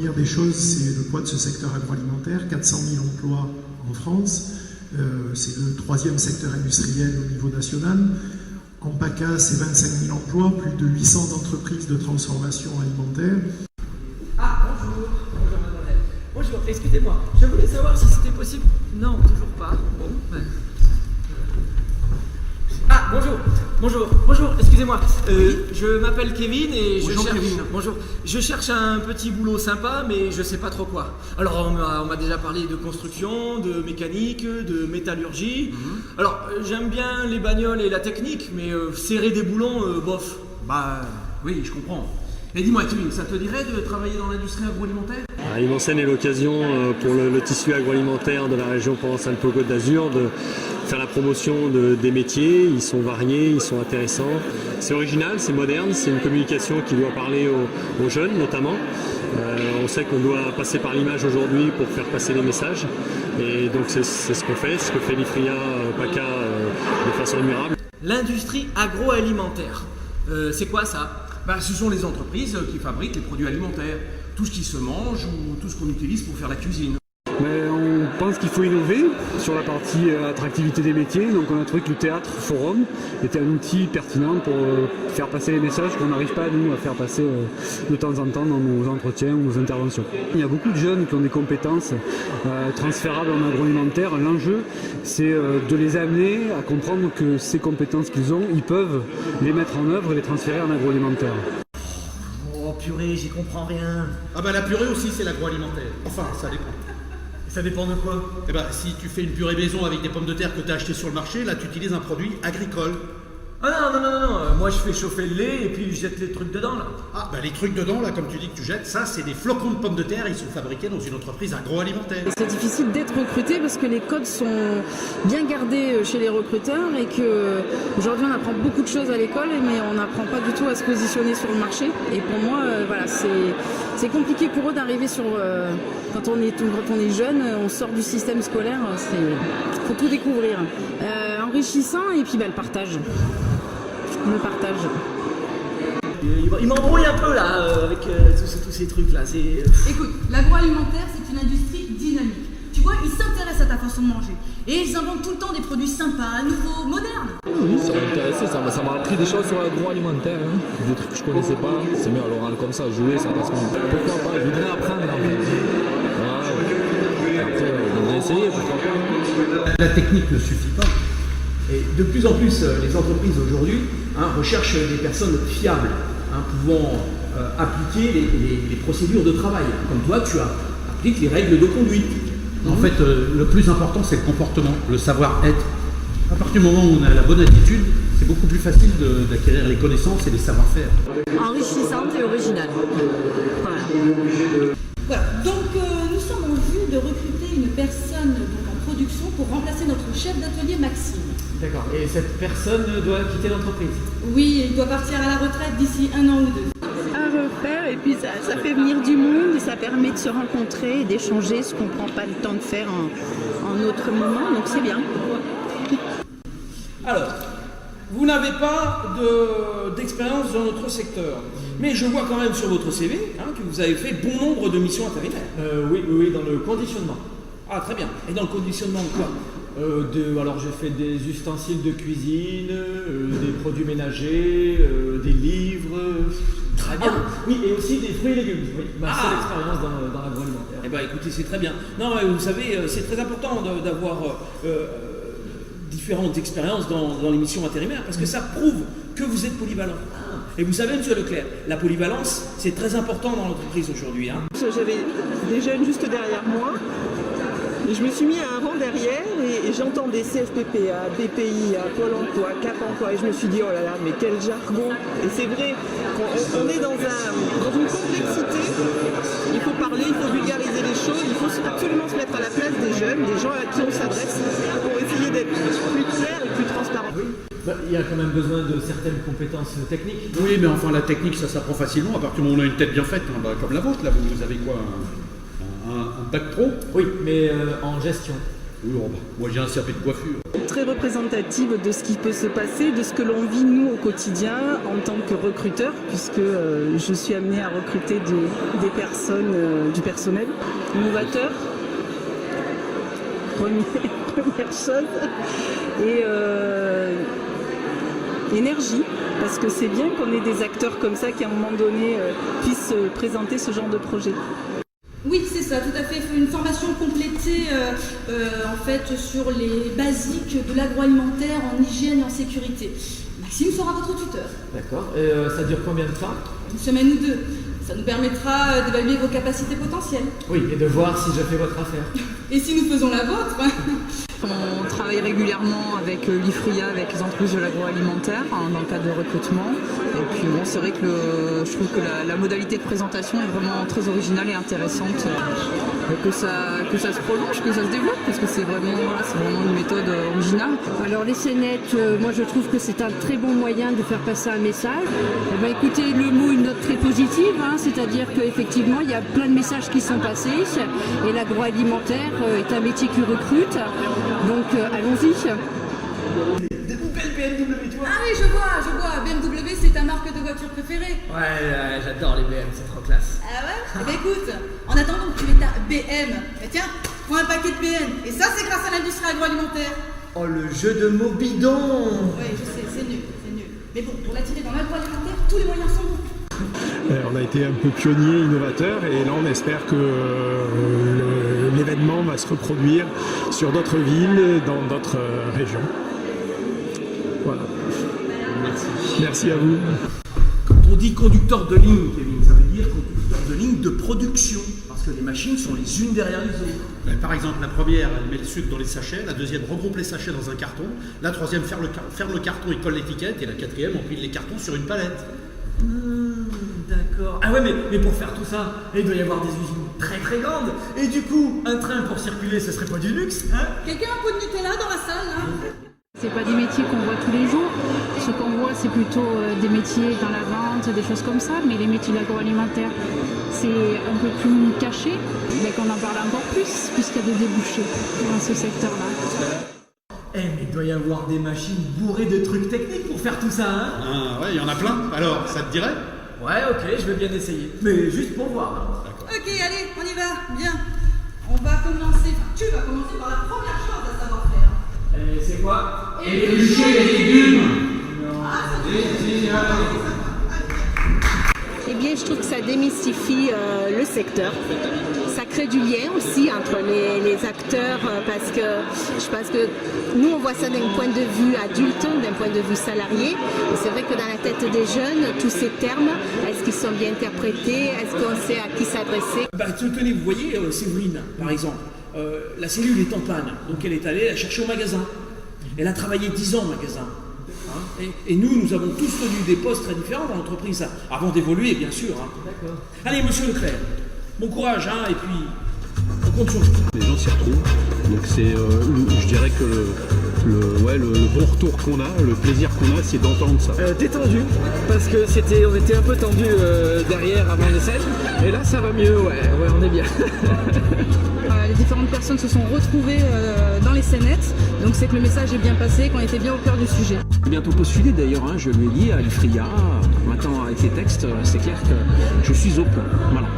première des choses, c'est le poids de ce secteur agroalimentaire, 400 000 emplois en France. C'est le troisième secteur industriel au niveau national. En PACA, c'est 25 000 emplois, plus de 800 entreprises de transformation alimentaire. Ah, bonjour. Bonjour, mademoiselle. Bonjour, excusez-moi. Je voulais savoir si c'était possible. Non, toujours pas. Bon, ben... Ah, bonjour. Bonjour, excusez-moi. Je m'appelle Kevin et je cherche un petit boulot sympa, mais je sais pas trop quoi. Alors, on m'a déjà parlé de construction, de mécanique, de métallurgie. Alors, j'aime bien les bagnoles et la technique, mais serrer des boulons, bof. Bah, oui, je comprends. Mais dis-moi, Kevin, ça te dirait de travailler dans l'industrie agroalimentaire? Limancène est l'occasion pour le tissu agroalimentaire de la région Provence-Alpes-Côte d'Azur de faire la promotion des métiers. Ils sont variés, ils sont intéressants. C'est original, c'est moderne, c'est une communication qui doit parler aux jeunes notamment. On sait qu'on doit passer par l'image aujourd'hui pour faire passer les messages. Et donc c'est ce qu'on fait, ce que fait l'IFRIA PACA de façon admirable. L'industrie agroalimentaire, c'est quoi ça? Bah, ce sont les entreprises qui fabriquent les produits alimentaires. Tout ce qui se mange ou tout ce qu'on utilise pour faire la cuisine. Mais on pense qu'il faut innover sur la partie attractivité des métiers. Donc on a trouvé que le théâtre forum était un outil pertinent pour faire passer les messages qu'on n'arrive pas nous à faire passer de temps en temps dans nos entretiens ou nos interventions. Il y a beaucoup de jeunes qui ont des compétences transférables en agroalimentaire. L'enjeu, c'est de les amener à comprendre que ces compétences qu'ils ont, ils peuvent les mettre en œuvre et les transférer en agroalimentaire. Oh purée, j'y comprends rien. Ah bah la purée aussi c'est l'agroalimentaire. Enfin, ça dépend. Ça dépend de quoi? Eh bah si tu fais une purée maison avec des pommes de terre que tu as achetées sur le marché, là tu utilises un produit agricole. Ah non, moi je fais chauffer le lait et puis je jette les trucs dedans là. Ah bah les trucs dedans là comme tu dis que tu jettes, ça c'est des flocons de pommes de terre, ils sont fabriqués dans une entreprise agroalimentaire. C'est difficile d'être recruté parce que les codes sont bien gardés chez les recruteurs et que aujourd'hui on apprend beaucoup de choses à l'école mais on n'apprend pas du tout à se positionner sur le marché. Et pour moi, voilà, c'est compliqué pour eux d'arriver sur... quand on est jeune, on sort du système scolaire, faut tout découvrir. Enrichissant et puis le partage. Le partage. Il m'embrouille un peu là avec tous ces trucs là. Écoute, l'agroalimentaire c'est une industrie dynamique. Tu vois, ils s'intéressent à ta façon de manger. Et ils inventent tout le temps des produits sympas, nouveaux, modernes. Oui, ça m'a intéressé, ça m'a appris des choses sur l'agroalimentaire, hein. Des trucs que je connaissais pas. C'est mieux à l'oral comme ça, jouer, ça passe mieux. Pourquoi pas, je voudrais apprendre en fait. Voilà. Après, je voudrais essayer, pourquoi pas. La technique ne suffit pas. Et de plus en plus, les entreprises aujourd'hui recherchent des personnes fiables, pouvant appliquer les procédures de travail. Comme toi, tu appliques les règles de conduite. En fait, le plus important c'est le comportement, le savoir-être. À partir du moment où on a la bonne attitude, c'est beaucoup plus facile d'acquérir les connaissances et les savoir-faire. Enrichissante et originale. Voilà, donc nous sommes en vue de recruter une personne en production pour remplacer notre chef d'atelier Maxime. D'accord, et cette personne doit quitter l'entreprise? Oui, il doit partir à la retraite d'ici 1 an ou 2. À refaire et puis ça fait venir du monde et ça permet de se rencontrer et d'échanger ce qu'on ne prend pas le temps de faire en autre moment, donc c'est bien. Alors, vous n'avez pas d'expérience dans notre secteur, mais je vois quand même sur votre CV que vous avez fait bon nombre de missions intérimaires. Oui, dans le conditionnement. Ah, très bien. Et dans le conditionnement de quoi? Alors j'ai fait des ustensiles de cuisine, des produits ménagers, des livres. Très bien. Oui, et aussi des fruits et légumes. Oui, ma seule expérience dans l'agroalimentaire. Eh bien, écoutez, c'est très bien. Non, mais vous savez, c'est très important d'avoir différentes expériences dans les missions intérimaires parce que ça prouve que vous êtes polyvalent. Et vous savez, monsieur Leclerc, la polyvalence, c'est très important dans l'entreprise aujourd'hui. J'avais des jeunes juste derrière moi. Et je me suis mis à un rang derrière et j'entendais CFPPA, BPI, Pôle emploi, Cap emploi et je me suis dit oh là là mais quel jargon. Et c'est vrai, on est dans une complexité, il faut parler, il faut vulgariser les choses, il faut absolument se mettre à la place des jeunes, des gens à qui on s'adresse pour essayer d'être plus clair et plus transparent. Il y a quand même besoin de certaines compétences techniques. Oui, mais enfin la technique ça s'apprend facilement à partir du moment où on a une tête bien faite, comme la vôtre, là vous avez quoi un bac pro? Oui, mais en gestion. Oui, moi j'ai un CAP de coiffure. Très très représentative de ce qui peut se passer, de ce que l'on vit nous au quotidien en tant que recruteur, puisque je suis amenée à recruter des personnes, du personnel. Innovateur, première chose, et énergie, parce que c'est bien qu'on ait des acteurs comme ça qui à un moment donné puissent présenter ce genre de projet. Oui, c'est ça, tout à fait. Une formation complétée en fait sur les basiques de l'agroalimentaire en hygiène et en sécurité. Maxime sera votre tuteur. D'accord. Et ça dure combien de temps? Une semaine ou deux. Ça nous permettra d'évaluer vos capacités potentielles. Oui, et de voir si je fais votre affaire. Et si nous faisons la vôtre? On travaille régulièrement avec l'IFRIA, avec les entreprises de l'agroalimentaire, dans le cadre de recrutement. Et puis bon, c'est vrai que je trouve que la modalité de présentation est vraiment très originale et intéressante. Que ça se prolonge, que ça se développe, parce que c'est vraiment une méthode originale. Alors les scénettes, moi je trouve que c'est un très bon moyen de faire passer un message. Eh bien, écoutez, le mot, une note très positive, c'est-à-dire qu'effectivement il y a plein de messages qui sont passés, et l'agroalimentaire est un métier qui recrute, donc allons-y. Des belles BMW, tu vois. Ah oui, je vois. BMW, c'est ta marque de voiture préférée. Ouais, j'adore les BM, c'est trop classe. Ah ouais? Eh bien écoute, en attendant que tu aies ta BM, tiens, prends un paquet de BM. Et ça, c'est grâce à l'industrie agroalimentaire. Oh, le jeu de mots bidon. Oui, je sais, c'est nul. Mais bon, pour l'attirer dans l'agroalimentaire, tous les moyens sont bons. On a été un peu pionnier, innovateur, et là on espère que l'événement va se reproduire sur d'autres villes, dans d'autres régions. Voilà. Merci à vous. Quand on dit conducteur de ligne, Kevin, ça veut dire conducteur de ligne de production, parce que les machines sont les unes derrière les autres. Par exemple, la première, elle met le sucre dans les sachets, la deuxième regroupe les sachets dans un carton, la troisième ferme le carton et colle l'étiquette, et la quatrième empile les cartons sur une palette. D'accord. Ah ouais, mais pour faire tout ça, il doit y avoir des usines très très grandes. Et du coup, un train pour circuler, ce serait pas du luxe, hein? Quelqu'un a un pot de Nutella dans la salle, là? C'est pas des métiers qu'on voit tous les jours. Ce qu'on voit, c'est plutôt des métiers dans la vente, des choses comme ça. Mais les métiers de l'agroalimentaire, c'est un peu plus caché, mais qu'on en parle encore plus, puisqu'il y a des débouchés dans ce secteur-là. Mais il doit y avoir des machines bourrées de trucs techniques pour faire tout ça, hein? Ah ouais, il y en a plein. Alors, ça te dirait? Ouais, ok, je vais bien essayer. Mais juste pour voir. Ok, allez, on y va, bien. On va commencer, tu vas commencer par la première chose à savoir faire. Et c'est quoi? Éplucher les légumes. Eh bien, je trouve que ça démystifie le secteur. Ça crée du lien aussi entre les acteurs parce que je pense que nous, on voit ça d'un point de vue adulte, d'un point de vue salarié. Et c'est vrai que dans la tête des jeunes, tous ces termes, est-ce qu'ils sont bien interprétés? Est-ce qu'on sait à qui s'adresser? Tenez, vous voyez, Séverine, par exemple, la cellule est en panne, donc elle est allée la chercher au magasin. Elle a travaillé 10 ans au magasin. Et nous avons tous tenu des postes très différents dans l'entreprise, avant d'évoluer, bien sûr. D'accord. Allez, monsieur Leclerc, bon courage, et puis on compte sur vous. Les gens s'y retrouvent, donc c'est, je dirais que le bon retour qu'on a, le plaisir qu'on a, c'est d'entendre ça. T'es tendu, parce que on était un peu tendu derrière avant les scènes, et là ça va mieux, ouais, on est bien. Les différentes personnes se sont retrouvées dans les scénettes, donc c'est que le message est bien passé, qu'on était bien au cœur du sujet. Bientôt postulé d'ailleurs, je lui ai dit à l'IFRIA, maintenant avec les textes, c'est clair que je suis au point. Voilà.